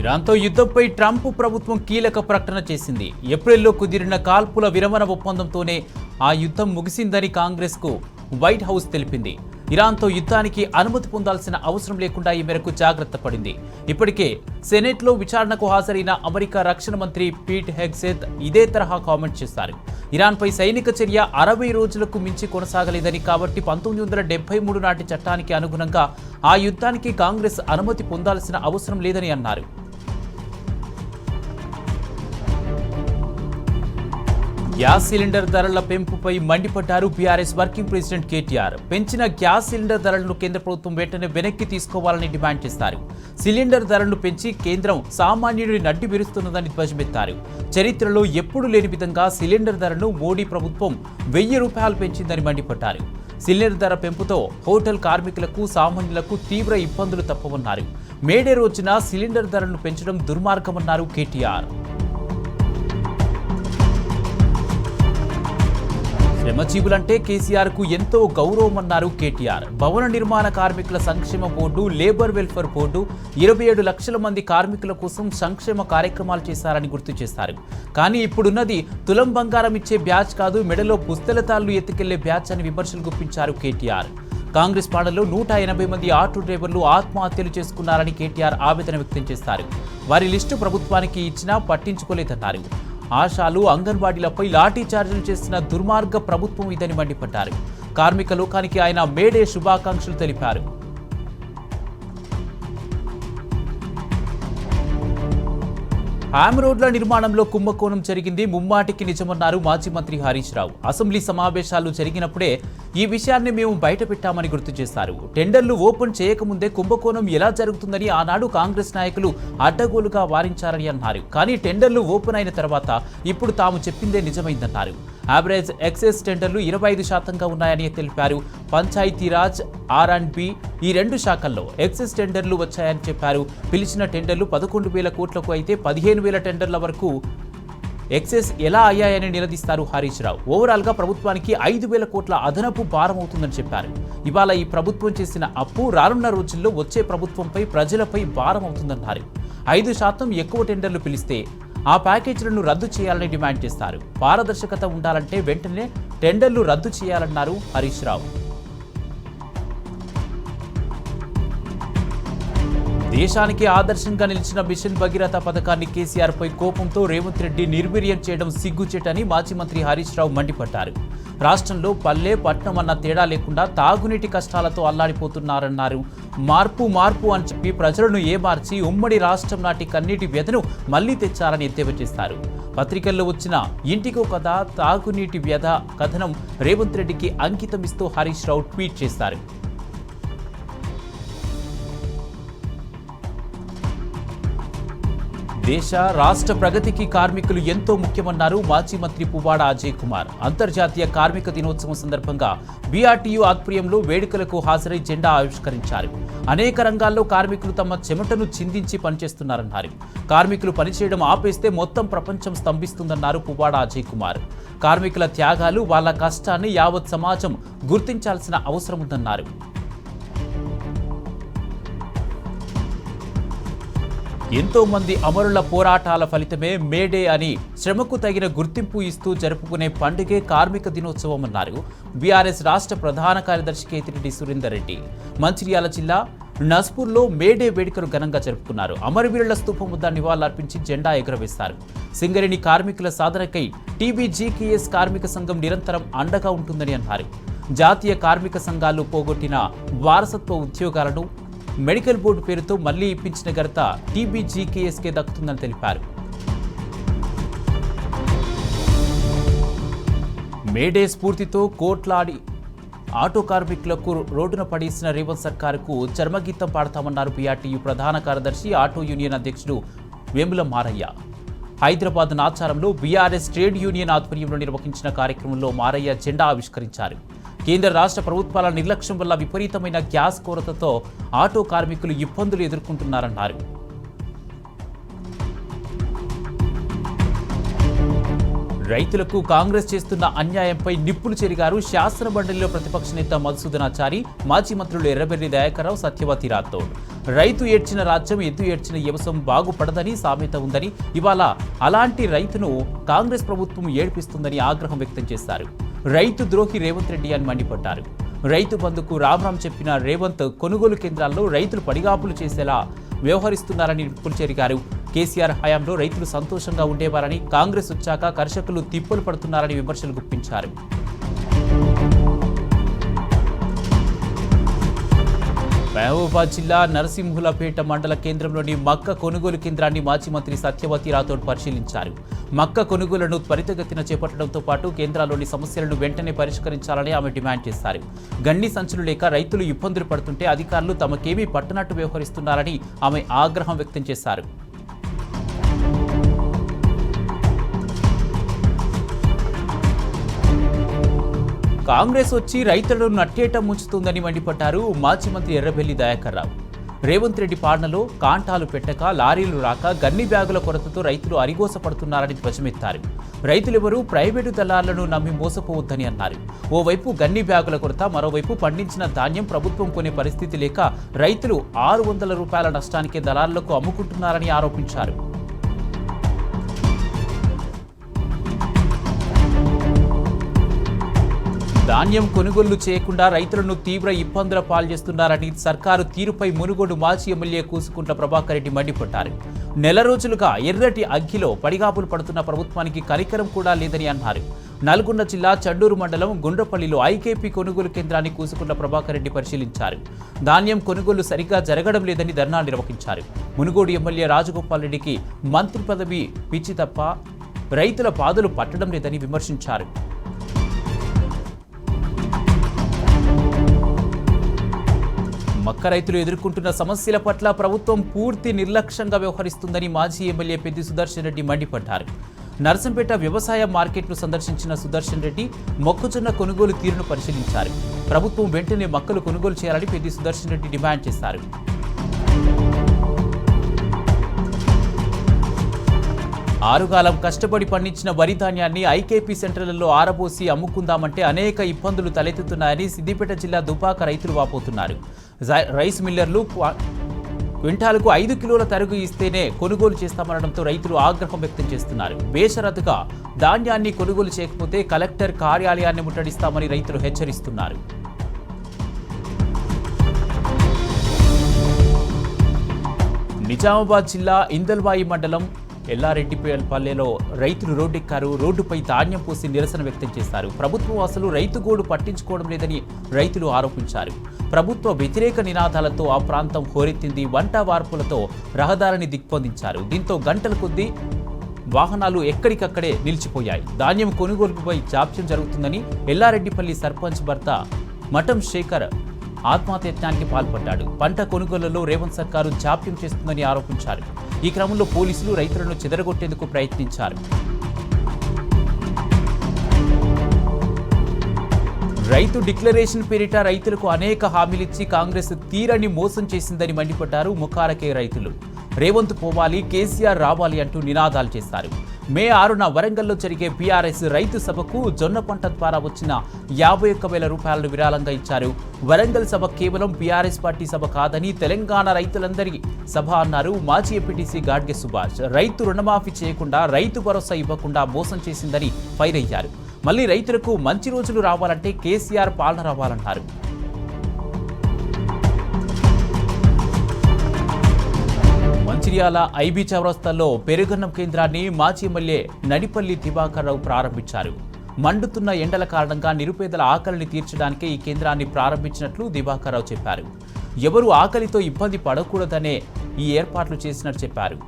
ఇరాన్తో యుద్ధంపై Trump ప్రభుత్వం కీలక ప్రకటన చేసింది. ఏప్రిల్లో కుదిరిన కాల్పుల విరమణ ఒప్పందంతోనే ఆ యుద్ధం ముగిసిందని కాంగ్రెస్కు వైట్ హౌస్ తెలిపింది. ఇరాన్తో యుద్ధానికి అనుమతి పొందాల్సిన అవసరం లేకుండా ఈ మేరకు జాగ్రత్త పడింది. ఇప్పటికే సెనెట్లో విచారణకు హాజరైన అమెరికా రక్షణ మంత్రి పీట్ హెగ్సెత్ ఇదే తరహా కామెంట్ చేశారు. ఇరాన్పై సైనిక చర్య 60 రోజులకు మించి కొనసాగలేదని, కాబట్టి 1973 నాటి చట్టానికి అనుగుణంగా ఆ యుద్ధానికి కాంగ్రెస్ అనుమతి పొందాల్సిన అవసరం లేదని అన్నారు. గ్యాస్ సిలిండర్ ధరల పెంపుపై మండిపడ్డారు బీఆర్ఎస్ వర్కింగ్ ప్రెసిడెంట్ కేటీఆర్. పెంచిన గ్యాస్ సిలిండర్ ధరలను కేంద్ర ప్రభుత్వం వెంటనే వెనక్కి తీసుకోవాలని డిమాండ్ చేశారు. సిలిండర్ ధరలను పెంచి కేంద్రం సామాన్యుడిని నడ్డి విరుస్తున్నదని ధ్వజమెత్తారు. చరిత్రలో ఎప్పుడూ లేని విధంగా సిలిండర్ ధరను మోడీ ప్రభుత్వం 1000 రూపాయలు పెంచిందని మండిపడ్డారు. సిలిండర్ ధర పెంపుతో హోటల్ కార్మికులకు, సామాన్యులకు తీవ్ర ఇబ్బందులు తప్పవన్నారు. మేడే రోజున సిలిండర్ ధరలను పెంచడం దుర్మార్గమన్నారు కేటీఆర్. శ్రమజీవులంటే కేసీఆర్కు ఎంతో గౌరవమన్నారు కేటీఆర్. భవన నిర్మాణ కార్మికుల సంక్షేమ బోర్డు, లేబర్ వెల్ఫేర్ బోర్డు 27 లక్షల మంది కార్మికుల కోసం సంక్షేమ కార్యక్రమాలు చేశారని గుర్తు చేశారు. కానీ ఇప్పుడున్నది తులం బంగారం ఇచ్చే బ్యాచ్ కాదు, మెడలో పుస్తెలతాళ్లు ఎత్తుకెళ్లే బ్యాచ్ అని విమర్శలు గుప్పించారు కేటీఆర్. కాంగ్రెస్ పాలనలో 180 మంది ఆటో డ్రైవర్లు ఆత్మహత్యలు చేసుకున్నారని కేటీఆర్ ఆవేదన వ్యక్తం చేశారు. వారి లిస్టు ప్రభుత్వానికి ఇచ్చినా పట్టించుకోలేదన్నారు. ఆశాలు, అంగన్వాడీలపై లాఠీ చార్జీలు చేసిన దుర్మార్గ ప్రభుత్వం ఇదని మండిపడ్డారు. కార్మిక లోకానికి ఆయన మేడే శుభాకాంక్షలు తెలిపారు. హామ్ రోడ్ల నిర్మాణంలో కుంభకోణం జరిగింది ముమ్మాటికి నిజమన్నారు మాజీ మంత్రి హరీష్ రావు. అసెంబ్లీ సమావేశాలు జరిగినప్పుడే ఈ విషయాన్ని మేము బయటపెట్టామని గుర్తు చేశారు. టెండర్లు ఓపెన్ చేయకముందే కుంభకోణం ఎలా జరుగుతుందని ఆనాడు కాంగ్రెస్ నాయకులు అడ్డగోలుగా వారించారని అన్నారు. కానీ టెండర్లు ఓపెన్ అయిన తర్వాత ఇప్పుడు తాము చెప్పిందే నిజమైందన్నారు. యావరేజ్ ఎక్సెస్ టెండర్లు 25% ఉన్నాయని తెలిపారు. పంచాయతీరాజ్, R&B ఈ 2 శాఖల్లో ఎక్సెస్ టెండర్లు వచ్చాయని చెప్పారు. పిలిచిన టెండర్లు 11,000 కోట్లకు అయితే 15,000 టెండర్ల వరకు ఎక్సెస్ ఎలా అయ్యాయని నిలదీస్తారు హరీష్ రావు. ఓవరాల్ గా ప్రభుత్వానికి 5,000 కోట్ల అదనపు భారం అవుతుందని చెప్పారు. ఇవాళ ఈ ప్రభుత్వం చేసిన అప్పు రానున్న రోజుల్లో వచ్చే ప్రభుత్వంపై, ప్రజలపై భారం అవుతుందన్నారు. 5% ఎక్కువ టెండర్లు పిలిస్తే ఆ ప్యాకేజీలను రద్దు చేయాలని డిమాండ్ చేస్తారు. పారదర్శకత ఉండాలంటే వెంటనే టెండర్లు రద్దు చేయాలన్నారు హరీష్ రావు. దేశానికి ఆదర్శంగా నిలిచిన మిషన్ భగీరథ పథకాన్ని కేసీఆర్ పై కోపంతో రేవంత్ రెడ్డి నిర్వీర్యం చేయడం సిగ్గుచేటని మాజీ మంత్రి హరీష్ రావు మండిపడ్డారు. రాష్ట్రంలో పల్లె, పట్నం అన్న తేడా లేకుండా తాగునీటి కష్టాలతో అల్లాడిపోతున్నారన్నారు. మార్పు అని చెప్పి ప్రజలను ఏమార్చి ఉమ్మడి రాష్ట్రం నాటి కన్నీటి వ్యధను మళ్లీ తెచ్చారని ఎద్దేవా చేశారు. పత్రికల్లో వచ్చిన ఇంటికో కథ, తాగునీటి వ్యధ కథనం రేవంత్ రెడ్డికి అంకితమిస్తూ హరీష్ రావు ట్వీట్ చేశారు. దేశ, రాష్ట్ర ప్రగతికి కార్మికులు ఎంతో ముఖ్యమన్నారు మాజీ మంత్రి పువ్వాడ అజయ్ కుమార్. అంతర్జాతీయ కార్మిక దినోత్సవం సందర్భంగా బీఆర్టీయూ ఆధ్వర్యంలో వేడుకలకు హాజరై జెండా ఆవిష్కరించారు. అనేక రంగాల్లో కార్మికులు తమ చెమటను చిందించి పనిచేస్తున్నారన్నారు. కార్మికులు పనిచేయడం ఆపేస్తే మొత్తం ప్రపంచం స్తంభిస్తుందన్నారు పువ్వాడ అజయ్ కుమార్. కార్మికుల త్యాగాలు, వాళ్ళ కష్టాన్ని యావత్ సమాజం గుర్తించాల్సిన అవసరం ఉందన్నారు. ఎంతో మంది అమరుల పోరాటాల ఫలితమే మేడే అని శ్రమకు తగిన గుర్తింపు ఇస్తూ జరుపుకునే పండుగే కార్మిక దినోత్సవం అన్నారు బీఆర్ఎస్ రాష్ట్ర ప్రధాన కార్యదర్శి కేతిరెడ్డి సురేందర్ రెడ్డి. మంచిర్యాల జిల్లా నస్పూర్లో మేడే వేడుకను ఘనంగా జరుపుకున్నారు. అమరవీరుల స్తూపం వద్ద నివాళులర్పించి జెండా ఎగురవేశారు. సింగరేణి కార్మికుల సాధనకై టీబీజీకేఎస్ కార్మిక సంఘం నిరంతరం అండగా ఉంటుందని అన్నారు. జాతీయ కార్మిక సంఘాలు పోగొట్టిన వారసత్వ ఉద్యోగాలను మెడికల్ బోర్డు పేరుతో మళ్లీ ఇప్పించిన ఘనత టీబీజీకేఎస్కే దక్కుతుందని తెలిపారు. మేడే స్ఫూర్తితో కోట్లాడి ఆటో కార్మికులకు రోడ్డున పడేసిన రేవంత్ సర్కారుకు చర్మగీతం పాడతామన్నారు బీఆర్టీయూ ప్రధాన కార్యదర్శి, ఆటో యూనియన్ అధ్యక్షుడు వేముల మారయ్య. హైదరాబాద్ నాచారంలో బీఆర్ఎస్ ట్రేడ్ యూనియన్ ఆధ్వర్యంలో నిర్వహించిన కార్యక్రమంలో మారయ్య జెండా ఆవిష్కరించారు. కేంద్ర రాష్ట్ర ప్రభుత్వాల నిర్లక్ష్యం వల్ల విపరీతమైన గ్యాస్ కొరతతో ఆటో కార్మికులు ఇబ్బందులు ఎదుర్కొంటున్నారన్నారు. రైతులకు కాంగ్రెస్ చేస్తున్న అన్యాయంపై నిప్పులు చెరిగారు శాసన మండలిలో ప్రతిపక్ష నేత మధుసూదనాచారి, మాజీ మంత్రులు ఎర్రబెల్లి దయాకర్రావు, సత్యవతి రాథోడ్. రైతు ఏడ్చిన రాజ్యం ఎద్దు ఏడ్చిన యవసం బాగుపడదని సామెత ఉందని, ఇవాళ అలాంటి రైతును కాంగ్రెస్ ప్రభుత్వం ఏడ్పిస్తుందని ఆగ్రహం వ్యక్తం చేశారు. రైతు ద్రోహి రేవంత్ రెడ్డి అని మండిపడ్డారు. రైతు బంధుకు రామ్ చెప్పిన రేవంత్ కొనుగోలు కేంద్రాల్లో రైతులు పడిగాపులు చేసేలా వ్యవహరిస్తున్నారని నిప్పులు చెరిగారు. కేసీఆర్ హయాంలో రైతులు సంతోషంగా ఉండేవారని, కాంగ్రెస్ వచ్చాక కర్షకులు తిప్పలు పడుతున్నారని విమర్శలు గుప్పించారు. మహబూబాబాద్ జిల్లా నరసింహులపేట మండల కేంద్రంలోని మక్క కొనుగోలు కేంద్రాన్ని మాజీ మంత్రి సత్యవతి రాథోడ్ పరిశీలించారు. మక్క కొనుగోలును త్వరితగతిన చేపట్టడంతో పాటు కేంద్రాల్లోని సమస్యలను వెంటనే పరిష్కరించాలని ఆమె డిమాండ్ చేశారు. గన్ని సంచులు లేక రైతులు ఇబ్బందులు పడుతుంటే అధికారులు తమకేమీ పట్టనట్టు వ్యవహరిస్తున్నారని ఆమె ఆగ్రహం వ్యక్తం చేశారు. కాంగ్రెస్ వచ్చి రైతులను నట్టేట ముంచుతుందని మండిపడ్డారు మాజీ మంత్రి ఎర్రబెల్లి దయాకర్రావు. రేవంత్ రెడ్డి పాలనలో కాంటాలు పెట్టక, లారీలు రాక, గన్ని బ్యాగుల కొరతతో రైతులు అరిగోసపడుతున్నారని ధ్వజమెత్తారు. రైతులెవరూ ప్రైవేటు దళాలను నమ్మి మోసపోవద్దని అన్నారు. ఓవైపు గన్ని బ్యాగుల కొరత, మరోవైపు పండించిన ధాన్యం ప్రభుత్వం కొనే పరిస్థితి లేక రైతులు 600 రూపాయల నష్టానికే దళారులకు అమ్ముకుంటున్నారని ఆరోపించారు. ధాన్యం కొనుగోలు చేయకుండా రైతులను తీవ్ర ఇబ్బందుల పాల్చేస్తున్నారని, సర్కారు తీరుపై మునుగోడు మాజీ ఎమ్మెల్యే కూసుకుంట్ల ప్రభాకర్ రెడ్డి మండిపడ్డారు. నెల రోజులుగా ఎర్రటి అగ్గిలో పడిగాపులు పడుతున్న ప్రభుత్వానికి కనికరం కూడా లేదని అన్నారు. నల్గొండ జిల్లా చండూరు మండలం గుండ్రపల్లిలో ఐకేపీ కొనుగోలు కేంద్రాన్ని కూసుకుంట్ల ప్రభాకర్ రెడ్డి పరిశీలించారు. ధాన్యం కొనుగోలు సరిగ్గా జరగడం లేదని ధర్నా నిర్వహించారు. మునుగోడు ఎమ్మెల్యే రాజగోపాల్ రెడ్డికి మంత్రి పదవి పిచ్చి తప్ప రైతుల పాదులు పట్టడం లేదని విమర్శించారు. మక్క రైతులు ఎదుర్కొంటున్న సమస్యల పట్ల ప్రభుత్వం పూర్తి నిర్లక్ష్యంగా వ్యవహరిస్తుందని మాజీ ఎమ్మెల్యే పెద్ది సుదర్శన్ రెడ్డి మండిపడ్డారు. నర్సంపేట వ్యవసాయ మార్కెట్ను సందర్శించిన సుదర్శన్ రెడ్డి మొక్కజొన్న కొనుగోలు తీరును పరిశీలించారు. ప్రభుత్వం వెంటనే మక్కలు కొనుగోలు చేయాలని పెద్ది సుదర్శన్ రెడ్డి డిమాండ్ చేశారు. ఆరుగాలం కష్టపడి పండించిన వరి ధాన్యాన్ని ఐకేపీ సెంటర్లలో ఆరబోసి అమ్ముకుందామంటే అనేక ఇబ్బందులు తలెత్తుతున్నాయని సిద్దిపేట జిల్లా దుబ్బాక రైతులు వాపోతున్నారు. రైస్ మిల్లర్లు క్వింటాలకు 5 కిలోల తరుగు ఇస్తేనే కొనుగోలు చేస్తామనడంతో రైతులు ఆగ్రహం వ్యక్తం చేస్తున్నారు. బేషరతుగా ధాన్యాన్ని కొనుగోలు చేయకపోతే కలెక్టర్ కార్యాలయాన్ని ముట్టడిస్తామని రైతులు హెచ్చరిస్తున్నారు. నిజామాబాద్ జిల్లా ఇందల్వాయి మండలం ఎల్లారెడ్డిపల్లెలో రైతులు రోడ్డెక్కారు. రోడ్డుపై ధాన్యం పోసి నిరసన వ్యక్తం చేశారు. ప్రభుత్వం అసలు రైతు గోడు పట్టించుకోవడం లేదని రైతులు ఆరోపించారు. ప్రభుత్వ వ్యతిరేక నినాదాలతో ఆ ప్రాంతం హోరెత్తింది. వంట వార్పులతో రహదారిని దిగ్బంధించారు. దీంతో గంటల కొద్దీ వాహనాలు ఎక్కడికక్కడే నిలిచిపోయాయి. ధాన్యం కొనుగోలుపై జాప్యం జరుగుతుందని ఎల్లారెడ్డిపల్లి సర్పంచ్ భర్త మఠం శేఖర్ ఆత్మహత్యత్నానికి పాల్పడ్డాడు. పంట కొనుగోలులో రేవంత్ సర్కారు జాప్యం చేస్తుందని ఆరోపించారు. ఈ క్రమంలో పోలీసులు రైతులను చెదరగొట్టేందుకు ప్రయత్నించారు. రైతు డిక్లరేషన్ పేరిట రైతులకు అనేక హామీలిచ్చి కాంగ్రెస్ తీరని మోసం చేసిందని మండిపడ్డారు ముఖారకే రైతులు. రేవంత్ పోవాలి, కేసీఆర్ రావాలి అంటూ నినాదాలు చేశారు. మే 6న వరంగల్లో జరిగే బీఆర్ఎస్ రైతు సభకు జొన్న పంట ద్వారా వచ్చిన 51,000 రూపాయలను విరాళంగా ఇచ్చారు. వరంగల్ సభ కేవలం బీఆర్ఎస్ పార్టీ సభ కాదని తెలంగాణ రైతులందరి సభ అన్నారు మాజీ ఎంపీటీసీ గాడ్గే సుభాష్. రైతు రుణమాఫీ చేయకుండా, రైతు భరోసా ఇవ్వకుండా మోసం చేసిందని ఫైర్ అయ్యారు. మళ్లీ రైతులకు మంచి రోజులు రావాలంటే కేసీఆర్ పాలన రావాలన్నారు. మంచిర్యాల ఐబీ చౌరస్తాలో పెరుగన్నం కేంద్రాన్ని మాజీ ఎమ్మెల్యే నడిపల్లి దివాకర్ రావు ప్రారంభించారు. మండుతున్న ఎండల కారణంగా నిరుపేదల ఆకలిని తీర్చడానికే ఈ కేంద్రాన్ని ప్రారంభించినట్లు దివాకర్ రావు చెప్పారు. ఎవరు ఆకలితో ఇబ్బంది పడకూడదనే ఈ ఏర్పాట్లు చేసినట్టు చెప్పారు.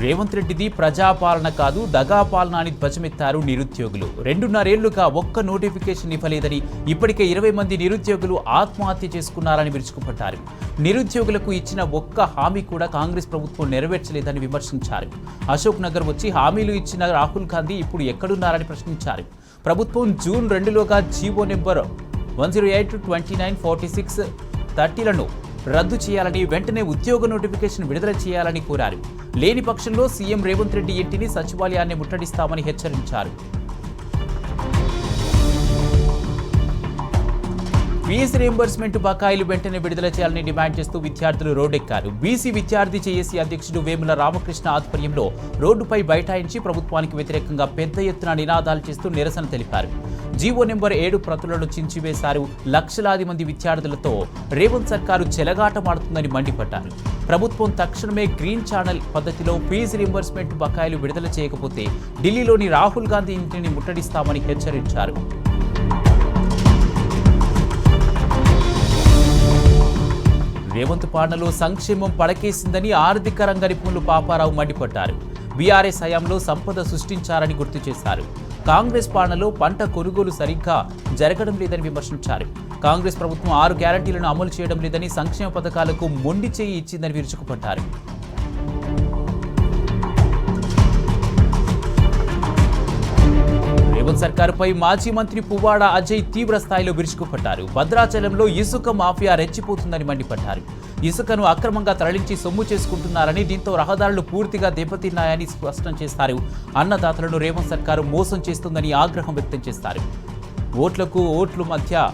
రేవంత్ రెడ్డిది ప్రజాపాలన కాదు, దగాపాలన అని ధ్వజమెత్తారు నిరుద్యోగులు. 2.5 ఏళ్లుగా ఒక్క నోటిఫికేషన్ ఇవ్వలేదని, ఇప్పటికే 20 మంది నిరుద్యోగులు ఆత్మహత్య చేసుకున్నారని విరుచుకుపడ్డారు. నిరుద్యోగులకు ఇచ్చిన ఒక్క హామీ కూడా కాంగ్రెస్ ప్రభుత్వం నెరవేర్చలేదని విమర్శించారు. అశోక్ నగర్ వచ్చి హామీలు ఇచ్చిన రాహుల్ గాంధీ ఇప్పుడు ఎక్కడున్నారని ప్రశ్నించారు. ప్రభుత్వం జూన్ 2లోగా జీవో నెంబర్ 108, 29, 46, 30లను రద్దు చేయాలని, వెంటనే ఉద్యోగ నోటిఫికేషన్ విడుదల చేయాలని కోరారు. లేని పక్షంలో సీఎం రేవంత్ రెడ్డి ఇంటిని, సచివాలయాన్ని ముట్టడిస్తామని హెచ్చరించారు. ఫీజు రీయింబర్స్మెంట్ బకాయిలు వెంటనే విడుదల చేయాలని డిమాండ్ చేస్తూ విద్యార్థులు రోడ్డెక్కారు. బీసీ విద్యార్థి జేఏసీ అధ్యక్షుడు వేముల రామకృష్ణ ఆధ్వర్యంలో రోడ్డుపై బైఠాయించి ప్రభుత్వానికి వ్యతిరేకంగా పెద్ద ఎత్తున నినాదాలు చేస్తూ నిరసన తెలిపారు. GO number 7 ప్రతులను చించివేశారు. లక్షలాది మంది విద్యార్థులతో రేవంత్ సర్కారు చెలగాటమాడుతుందని మండిపడ్డారు. ప్రభుత్వం తక్షణమే గ్రీన్ ఛానల్ పద్ధతిలో ఫీజు రీయింబర్స్మెంట్ బకాయిలు విడుదల చేయకపోతే ఢిల్లీలోని రాహుల్ గాంధీ ఇంటిని ముట్టడిస్తామని హెచ్చరించారు. రేవంత్ పాలనలో సంక్షేమం పడకేసిందని ఆర్థిక రంగ నిపుణులు పాపారావు మండిపడ్డారు. బీఆర్ఎస్ హయాంలో సంపద సృష్టించారని గుర్తు చేశారు. కాంగ్రెస్ పాలనలో పంట కొనుగోలు సరిగ్గా జరగడం లేదని విమర్శించారు. కాంగ్రెస్ ప్రభుత్వం 6 గ్యారంటీలను అమలు చేయడం లేదని, సంక్షేమ పథకాలకు మొండి చేయి ఇచ్చిందని విరుచుకుపడ్డారు. రేవంత్ సర్కారుపై మాజీ మంత్రి పువ్వాడ అజయ్ తీవ్ర స్థాయిలో విరుచుకుపడ్డారు. భద్రాచలంలో ఇసుక మాఫియా రెచ్చిపోతుందని మండిపడ్డారు. ఇసుకను అక్రమంగా తరలించి సొమ్ము చేసుకుంటున్నారని, దీంతో రహదారులు పూర్తిగా దెబ్బతిన్నాయని స్పష్టం చేశారు. అన్నదాతలను రేవంత్ సర్కారు మోసం చేస్తుందని ఆగ్రహం వ్యక్తం చేశారు. ఓట్లకు ఓట్ల మధ్య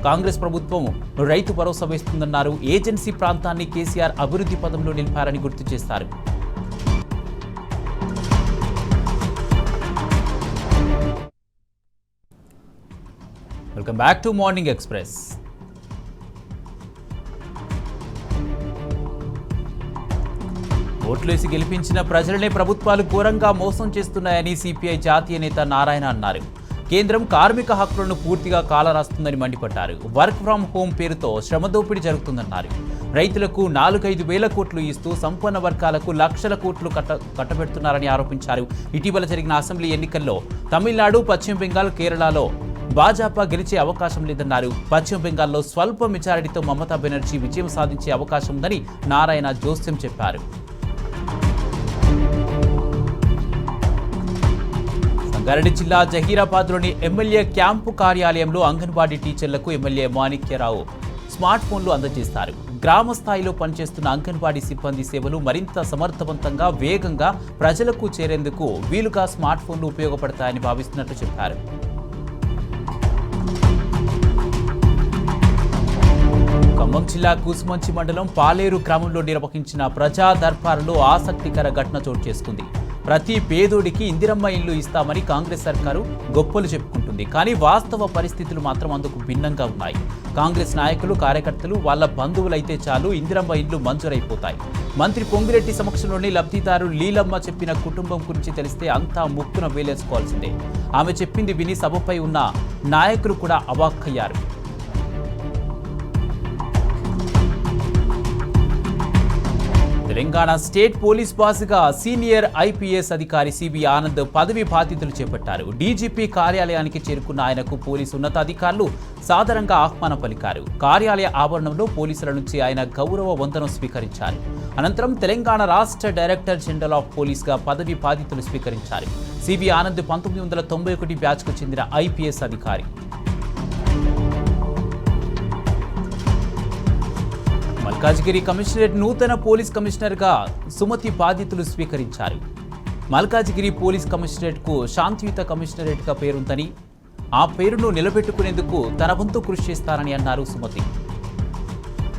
కాంగ్రెస్ ప్రభుత్వం రైతు భరోసా వేస్తుందన్నారు. ఏజెన్సీ ప్రాంతాన్ని కేసీఆర్ అభివృద్ధి పదంలో నిలిపారని గుర్తు చేశారు. Welcome back to morning express. ఓట్లేసి గెలిపించిన ప్రజలనే ప్రభుత్వాలు ఘోరంగా మోసం చేస్తున్నాయని సిపిఐ జాతీయ నేత నారాయణ అన్నారు. కేంద్రం కార్మిక హక్కులను పూర్తిగా కాలరాస్తుందని మండిపడ్డారు. వర్క్ ఫ్రం హోం పేరుతో శ్రమదోపిడీ జరుగుతుందన్నారు. రైతులకు 4-5 వేల కోట్లు ఇస్తూ సంపన్న వర్గాలకు లక్షల కోట్లు కట్టబెడుతున్నారని ఆరోపించారు. ఇటీవల జరిగిన అసెంబ్లీ ఎన్నికల్లో తమిళనాడు, పశ్చిమ బెంగాల్, కేరళలో భాజపా గెలిచే అవకాశం లేదన్నారు. పశ్చిమ బెంగాల్లో స్వల్ప మెజారిటీతో మమతా బెనర్జీ విజయం సాధించే అవకాశం ఉందని నారాయణ జోస్యం చెప్పారు. సంగారెడ్డి జిల్లా జహీరాబాద్లోని ఎమ్మెల్యే క్యాంపు కార్యాలయంలో అంగన్వాడీ టీచర్లకు ఎమ్మెల్యే మాణిక్యరావు స్మార్ట్ ఫోన్లు అందజేస్తారు. గ్రామ స్థాయిలో పనిచేస్తున్న అంగన్వాడీ సిబ్బంది సేవలు మరింత సమర్థవంతంగా, వేగంగా ప్రజలకు చేరేందుకు వీలుగా స్మార్ట్ ఫోన్లు ఉపయోగపడతాయని భావిస్తున్నట్లు చెప్పారు. ఖమ్మం జిల్లా కూసుమంచి మండలం పాలేరు గ్రామంలో నిర్వహించిన ప్రజా దర్బారులో ఆసక్తికర ఘటన చోటు చేసుకుంది. ప్రతి పేదోడికి ఇందిరమ్మ ఇల్లు ఇస్తామని కాంగ్రెస్ సర్కారు గొప్పలు చెప్పుకుంటుంది. కానీ వాస్తవ పరిస్థితులు మాత్రం అందుకు భిన్నంగా ఉన్నాయి. కాంగ్రెస్ నాయకులు, కార్యకర్తలు, వాళ్ళ బంధువులైతే చాలు ఇందిరమ్మ ఇల్లు మంజూరైపోతాయి. మంత్రి పొంగిరెడ్డి సమక్షంలోని లబ్ధిదారు లీలమ్మ చెప్పిన కుటుంబం గురించి తెలిస్తే అంతా ముక్కున వేలేసుకోవాల్సిందే. ఆమె చెప్పింది విని సభపై ఉన్న నాయకులు కూడా అవాక్కయ్యారు. తెలంగాణ స్టేట్ పోలీస్ బాస్గా సీనియర్ ఐపీఎస్ అధికారి సివి ఆనంద్ పదవి బాధ్యతలు చేపట్టారు. డీజీపీ కార్యాలయానికి చేరుకున్న ఆయనకు పోలీసు ఉన్నతాధికారులు సాదరంగా ఆహ్వానం పలికారు. కార్యాలయ ఆవరణంలో పోలీసుల నుంచి ఆయన గౌరవ వందనం స్వీకరించారు. అనంతరం తెలంగాణ రాష్ట్ర డైరెక్టర్ జనరల్ ఆఫ్ పోలీస్గా పదవి బాధ్యతలు స్వీకరించారు. సివి ఆనంద్ 1991 బ్యాచ్కు చెందిన ఐపీఎస్ అధికారి. మల్కాజిగిరి కమిషనరేట్ నూతన పోలీస్ కమిషనర్గా సుమతి బాధ్యతలు స్వీకరించారు. మల్కాజిగిరి పోలీస్ కమిషనరేట్కు శాంతియుత కమిషనరేట్గా పేరుందని, ఆ పేరును నిలబెట్టుకునేందుకు తన వంతు కృషి చేస్తారని అన్నారు సుమతి.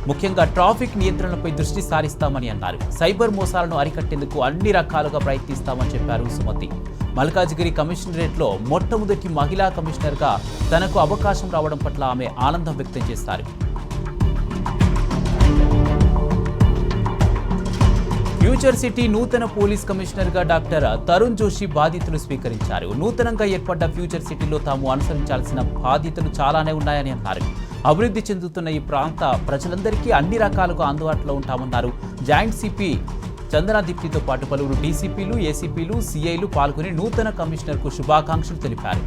ముఖ్యంగా ట్రాఫిక్ నియంత్రణపై దృష్టి సారిస్తామని అన్నారు. సైబర్ మోసాలను అరికట్టేందుకు అన్ని రకాలుగా ప్రయత్నిస్తామని చెప్పారు సుమతి. మల్కాజిగిరి కమిషనరేట్లో మొట్టమొదటి మహిళా కమిషనర్గా తనకు అవకాశం రావడం పట్ల ఆమె ఆనందం వ్యక్తం చేశారు. ఫ్యూచర్ సిటీ నూతన పోలీస్ కమిషనర్గా డాక్టర్ తరుణ్ జోషి బాధ్యతలు స్వీకరించారు. నూతనంగా ఏర్పడ్డ ఫ్యూచర్ సిటీలో తాము అనుసరించాల్సిన బాధ్యతలు చాలానే ఉన్నాయని అన్నారు. అభివృద్ధి చెందుతున్న ఈ ప్రాంత ప్రజలందరికీ అన్ని రకాలుగా అందుబాటులో ఉంటామన్నారు. జాయింట్ సిపి చందనా దీప్తితో పాటు పలువురు డీసీపీలు, ఏసీపీలు, సీఐలు పాల్గొని నూతన కమిషనర్కు శుభాకాంక్షలు తెలిపారు.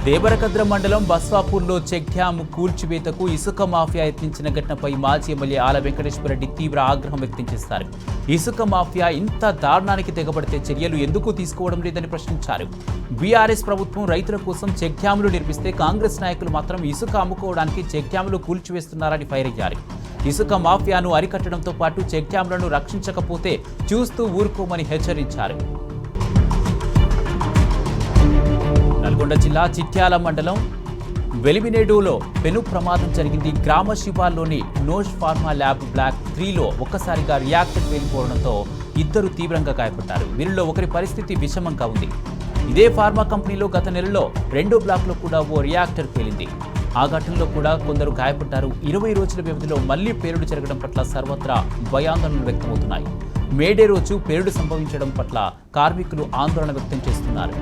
దేవరకద్ర మండలం బస్వాపూర్లో చెక్ డ్యాం కూల్చివేతకు ఇసుక మాఫియా యత్నించిన ఘటనపై మాజీ ఎమ్మెల్యే ఆల వెంకటేశ్వరరెడ్డి తీవ్ర ఆగ్రహం వ్యక్తం చేశారు. ఇసుక మాఫియా ఇంత దారుణానికి తెగబడితే చర్యలు ఎందుకు తీసుకోవడం లేదని ప్రశ్నించారు. బీఆర్ఎస్ ప్రభుత్వం రైతుల కోసం చెక్ డ్యాంలు నిర్మిస్తే కాంగ్రెస్ నాయకులు మాత్రం ఇసుక అమ్ముకోవడానికి చెక్ డ్యాంలు కూల్చివేస్తున్నారని ఫైర్ అయ్యారు. ఇసుక మాఫియాను అరికట్టడంతో పాటు చెక్ డ్యాంలను రక్షించకపోతే చూస్తూ ఊరుకోమని హెచ్చరించారు. నల్గొండ జిల్లా చిట్యాల మండలం వెలిమినేడులో పెను ప్రమాదం జరిగింది. గ్రామ శివార్లోని నోష్ ఫార్మా ల్యాబ్ బ్లాక్ 3లో ఒక్కసారిగా రియాక్టర్ పేలిపోవడంతో ఇద్దరు తీవ్రంగా గాయపడ్డారు. వీరిలో ఒకరి పరిస్థితి విషమంగా ఉంది. ఇదే ఫార్మా కంపెనీలో గత నెలలో 2వ బ్లాక్లో కూడా ఓ రియాక్టర్ పేలింది. ఆ ఘటనలో కూడా కొందరు గాయపడ్డారు. 20 రోజుల వ్యవధిలో మళ్లీ పేలుడు జరగడం పట్ల సర్వత్రా భయాందోళనలు వ్యక్తమవుతున్నాయి. మేడే రోజు పేలుడు సంభవించడం పట్ల కార్మికులు ఆందోళన వ్యక్తం చేస్తున్నారు.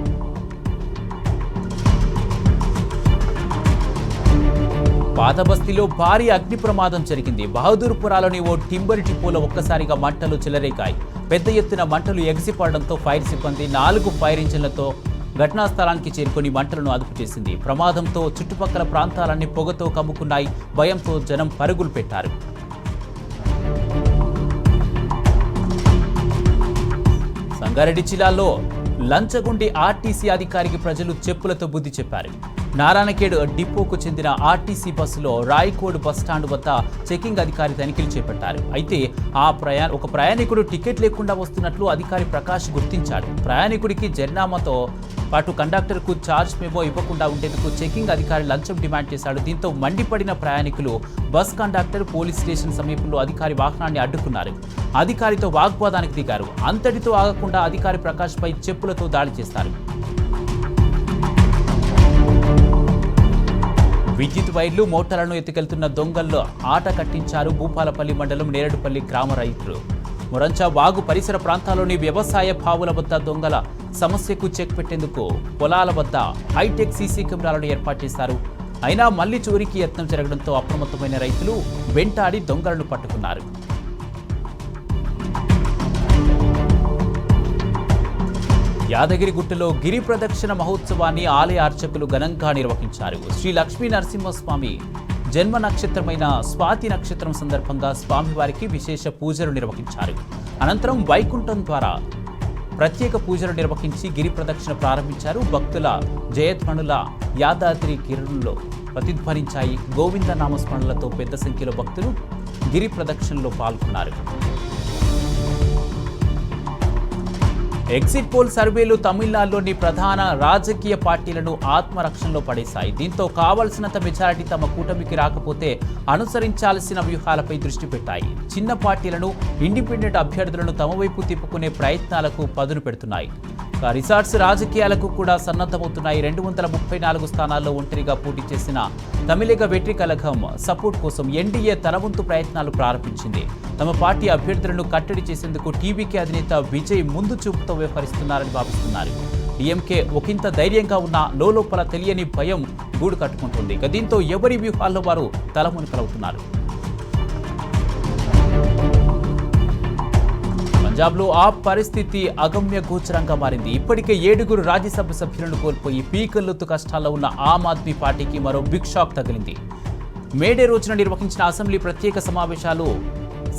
పాతబస్తీలో భారీ అగ్ని ప్రమాదం జరిగింది. బహదూర్పురాలోని ఓ టింబర్ డిపోలో ఒక్కసారిగా మంటలు చెలరేగాయి. పెద్ద ఎత్తున మంటలు ఎగిసిపడడంతో ఫైర్ సిబ్బంది 4 ఫైర్ ఇంజిన్లతో ఘటనా స్థలానికి చేరుకొని మంటలను అదుపు చేసింది. ప్రమాదంతో చుట్టుపక్కల ప్రాంతాలన్నీ పొగతో కమ్ముకున్నాయి. భయంతో జనం పరుగులు పెట్టారు. సంగారెడ్డి జిల్లాలో లంచగొండి ఆర్టీసీ అధికారికి ప్రజలు చెప్పులతో బుద్ధి చెప్పారు. నారాయణఖేడ్ డిపోకు చెందిన ఆర్టీసీ బస్సులో రాయకోడ్ బస్టాండ్ వద్ద చెకింగ్ అధికారి తనిఖీలు చేపట్టారు. అయితే ఒక ప్రయాణికుడు టికెట్ లేకుండా వస్తున్నట్లు అధికారి ప్రకాష్ గుర్తించాడు. ప్రయాణికుడికి జరిమానాతో పాటు కండక్టర్కు ఛార్జ్ మెమో ఇవ్వకుండా ఉండేందుకు చెకింగ్ అధికారి లంచం డిమాండ్ చేశాడు. దీంతో మండిపడిన ప్రయాణికులు బస్ కండక్టర్ పోలీస్ స్టేషన్ సమీపంలో అధికారి వాహనాన్ని అడ్డుకున్నారు. అధికారితో వాగ్వాదానికి దిగారు. అంతటితో ఆగకుండా అధికారి ప్రకాష్ పై చెప్పులతో దాడి చేస్తారు. విద్యుత్ వైర్లు మోటార్లను ఎత్తుకెళ్తున్న దొంగల్లో ఆట కట్టించారు. భూపాలపల్లి మండలం నేరడుపల్లి గ్రామ రైతులు. మొరంచా వాగు పరిసర ప్రాంతాల్లోని వ్యవసాయ బావుల వద్ద దొంగల సమస్యకు చెక్ పెట్టేందుకు పొలాల వద్ద హైటెక్ సీసీ కెమెరాలను ఏర్పాటు చేశారు. అయినా మళ్లీ చోరీకి యత్నం జరగడంతో అప్రమత్తమైన రైతులు వెంటాడి దొంగలను పట్టుకున్నారు. యాదగిరిగుట్టలో గిరి ప్రదక్షిణ మహోత్సవాన్ని ఆలయ అర్చకులు ఘనంగా నిర్వహించారు. శ్రీ లక్ష్మీ నరసింహస్వామి జన్మ నక్షత్రమైన స్వాతి నక్షత్రం సందర్భంగా స్వామివారికి విశేష పూజలు నిర్వహించారు. అనంతరం వైకుంఠం ద్వారా ప్రత్యేక పూజలు నిర్వహించి గిరి ప్రదక్షిణ ప్రారంభించారు. భక్తుల జయధ్వనుల యాదాద్రి గిరుల్లో ప్రతిధ్వనించాయి. గోవింద నామస్మరణలతో పెద్ద సంఖ్యలో భక్తులు గిరి ప్రదక్షిణలో పాల్గొన్నారు. ఎగ్జిట్ పోల్ సర్వేలు తమిళనాడులోని ప్రధాన రాజకీయ పార్టీలను ఆత్మరక్షణలో పడేశాయి. దీంతో కావాల్సినంత మెజారిటీ తమ కూటమికి రాకపోతే అనుసరించాల్సిన వ్యూహాలపై దృష్టి పెట్టాయి. చిన్న పార్టీలను, ఇండిపెండెంట్ అభ్యర్థులను తమ వైపు తిప్పుకునే ప్రయత్నాలకు పదును పెడుతున్నాయి. రిసార్ట్స్ రాజకీయాలకు కూడా సన్నద్ధమవుతున్నాయి. 234 స్థానాల్లో ఒంటరిగా పోటీ చేసిన తమిళగ వెట్రి కళగం సపోర్ట్ కోసం ఎన్డీఏ తన వంతు ప్రయత్నాలు ప్రారంభించింది. తమ పార్టీ అభ్యర్థులను కట్టడి చేసేందుకు టీవీకే అధినేత విజయ్ ముందు చూపుతో వ్యవహరిస్తున్నారని భావిస్తున్నారు. డీఎంకే ఒకంత ధైర్యంగా ఉన్న లోపల తెలియని భయం గూడు కట్టుకుంటుంది. దీంతో ఎవరి వ్యూహాల్లో వారు తలమునకలవుతున్నారు. పంజాబ్లో ఆ పరిస్థితి అగమ్య గోచరంగా మారింది. ఇప్పటికే 7 రాజ్యసభ సభ్యులను కోల్పోయి పీకల్లుతు కష్టాల్లో ఉన్న ఆమ్ ఆద్మీ పార్టీకి మరో బిగ్ షాక్ తగిలింది. మేడే రోజున నిర్వహించిన అసెంబ్లీ ప్రత్యేక సమావేశాలు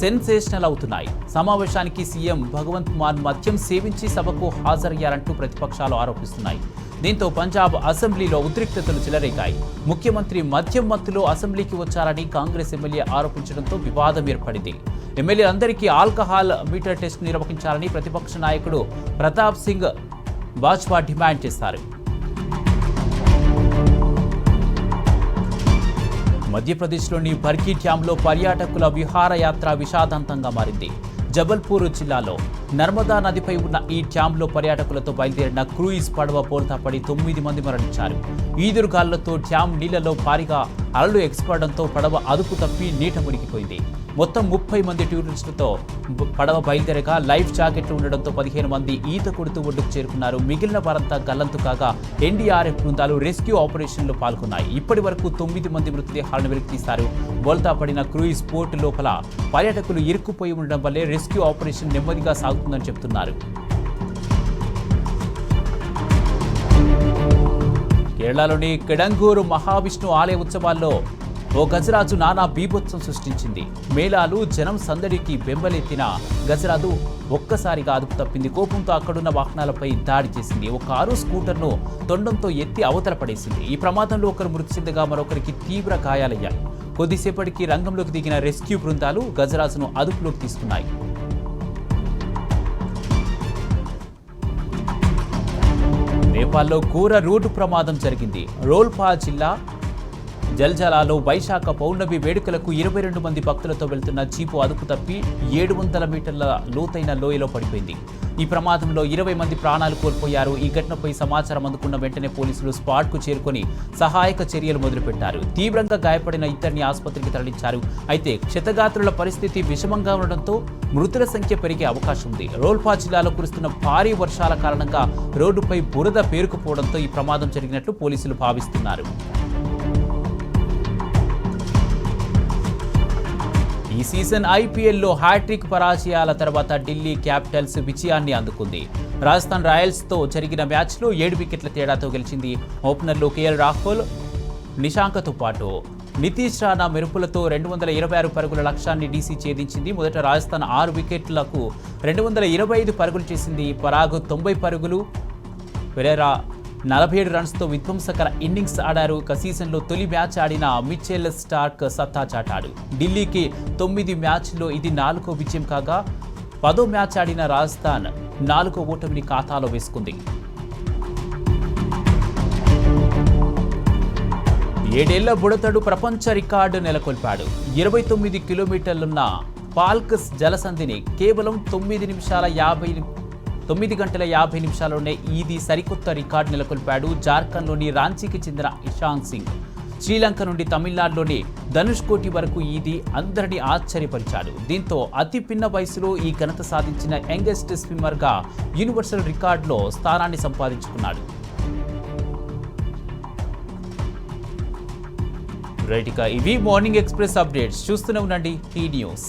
సెన్సేషనల్ అవుతున్నాయి. సమావేశానికి సీఎం భగవంత్ మాన్ మద్యం సేవించి సభకు హాజరయ్యారంటూ ప్రతిపక్షాలు ఆరోపిస్తున్నాయి. దీంతో పంజాబ్ అసెంబ్లీలో ఉద్రిక్తతలు చెలరేగాయి. ముఖ్యమంత్రి మద్యం మత్తులో అసెంబ్లీకి వచ్చారని కాంగ్రెస్ ఎమ్మెల్యే ఆరోపించడంతో వివాదం ఏర్పడింది. ఎమ్మెల్యేలందరికీ ఆల్కహాల్ మీటర్ టెస్ట్ నిర్వహించాలని ప్రతిపక్ష నాయకుడు ప్రతాప్ సింగ్ బాజ్పా డిమాండ్ చేశారు. మధ్యప్రదేశ్లోని బర్కీ డ్యాంలో పర్యాటకుల విహారయాత్ర విషాదాంతంగా మారింది. జబల్పూర్ జిల్లాలో నర్మదా నదిపై ఉన్న ఈ డ్యాంలో పర్యాటకులతో బయలుదేరిన క్రూయిజ్ పడవ బోల్తా పడి 9 మంది మరణించారు. ఈదురుగాళ్లతో డ్యాం నీళ్లలో భారీగా అలలు ఎగసిపడడంతో పడవ అదుపు తప్పి నీట మునిగిపోయింది. మొత్తం 30 మంది టూరిస్టులతో పడవ బయలుదేరగా లైఫ్ జాకెట్లు ఉండడంతో 15 మంది ఈత కొడుతూ ఒడ్డుకు చేరుకున్నారు. మిగిలిన వారంతా గల్లంతు కాగా ఎన్డీఆర్ఎఫ్ బృందాలు రెస్క్యూ ఆపరేషన్లో పాల్గొన్నాయి. ఇప్పటి వరకు 9 మంది మృతదేహాలను వెలికితీశారు. బోల్తా పడిన క్రూయిజ్ పోర్టు లోపల పర్యాటకులు ఇరుక్కుపోయి ఉండడం వల్లే రెస్క్యూ ఆపరేషన్ నెమ్మదిగా సాగుతుందని చెబుతున్నారు. కేరళలోని కిడంగూరు మహావిష్ణు ఆలయ ఉత్సవాల్లో ఓ గజరాజు నానా బీభత్సం సృష్టించింది. మేళాలు, జనం సందడికి బెంబలెత్తిన గజరాజు ఒక్కసారిగా అదుపు తప్పింది. కోపంతో అక్కడున్న వాహనాలపై దాడి చేసింది. ఒక కారు స్కూటర్ను తొండంతో ఎత్తి అవతల పడేసింది. ఈ ప్రమాదంలో ఒకరు మృతి చెందగా మరొకరికి తీవ్ర గాయాలయ్యాయి. కొద్దిసేపటికి రంగంలోకి దిగిన రెస్క్యూ బృందాలు గజరాజును అదుపులోకి తీసుకున్నాయి. నేపాల్లో ఘోర రోడ్డు ప్రమాదం జరిగింది. రోల్పా జిల్లా జల్జలాలో వైశాఖ పౌర్ణమి వేడుకలకు 22 మంది భక్తులతో వెళ్తున్న జీపు అదుపు తప్పి 700 మీటర్ల లోతైన లోయలో పడిపోయింది. ఈ ప్రమాదంలో 20 మంది ప్రాణాలు కోల్పోయారు. ఈ ఘటనపై సమాచారం అందుకున్న వెంటనే పోలీసులు స్పాట్కు చేరుకొని సహాయక చర్యలు మొదలుపెట్టారు. తీవ్రంగా గాయపడిన ఇద్దరిని ఆసుపత్రికి తరలించారు. అయితే క్షతగాత్రుల పరిస్థితి విషమంగా ఉండడంతో మృతుల సంఖ్య పెరిగే అవకాశం ఉంది. రోల్పా జిల్లాలో కురుస్తున్న భారీ వర్షాల కారణంగా రోడ్డుపై బురద పేరుకుపోవడంతో ఈ ప్రమాదం జరిగినట్లు పోలీసులు భావిస్తున్నారు. ఈ సీజన్ ఐపీఎల్లో హ్యాట్రిక్ పరాజయాల తర్వాత ఢిల్లీ క్యాపిటల్స్ విజయాన్ని అందుకుంది. రాజస్థాన్ రాయల్స్తో జరిగిన మ్యాచ్లో 7 వికెట్ల తేడాతో గెలిచింది. ఓపెనర్లు కేఎల్ రాహుల్, నిశాంకతో పాటు నితీష్ రాణా మెరుపులతో 226 పరుగుల లక్ష్యాన్ని డీసీ ఛేదించింది. మొదట రాజస్థాన్ 6 వికెట్లకు 225 పరుగులు చేసింది. పరాగ్ 90 పరుగులు, పెరేరా 47 రన్స్తో విధ్వంసకర ఇన్నింగ్స్ ఆడారు. ఇక సీజన్లో తొలి మ్యాచ్ ఆడిన మిచెల్ స్టార్క్ సత్తా చాటాడు. ఢిల్లీకి 9 మ్యాచ్ల్లో ఇది 4వ విజయం కాగా 10వ మ్యాచ్ ఆడిన రాజస్థాన్ 4వ ఓటమిని ఖాతాలో వేసుకుంది. 7 ఏళ్ల బుడతడు ప్రపంచ రికార్డు నెలకొల్పాడు. 29 కిలోమీటర్లున్న పాల్కస్ జలసంధిని కేవలం 9 గంటల 50 నిమిషాల్లోనే ఇది సరికొత్త రికార్డు నెలకొల్పాడు. జార్ఖండ్లోని రాంచీకి చెందిన ఇషాంక్ సింగ్ శ్రీలంక నుండి తమిళనాడులోని ధనుష్కోటి వరకు ఇది అందరినీ ఆశ్చర్యపరిచాడు. దీంతో అతి పిన్న వయసులో ఈ ఘనత సాధించిన యంగెస్ట్ స్విమ్మర్గా యూనివర్సల్ రికార్డులో స్థానాన్ని సంపాదించుకున్నాడు. రైట్, ఇక ఇవి మార్నింగ్ ఎక్స్ప్రెస్ అప్డేట్స్. చూస్తూనే ఉండండి ఈ న్యూస్.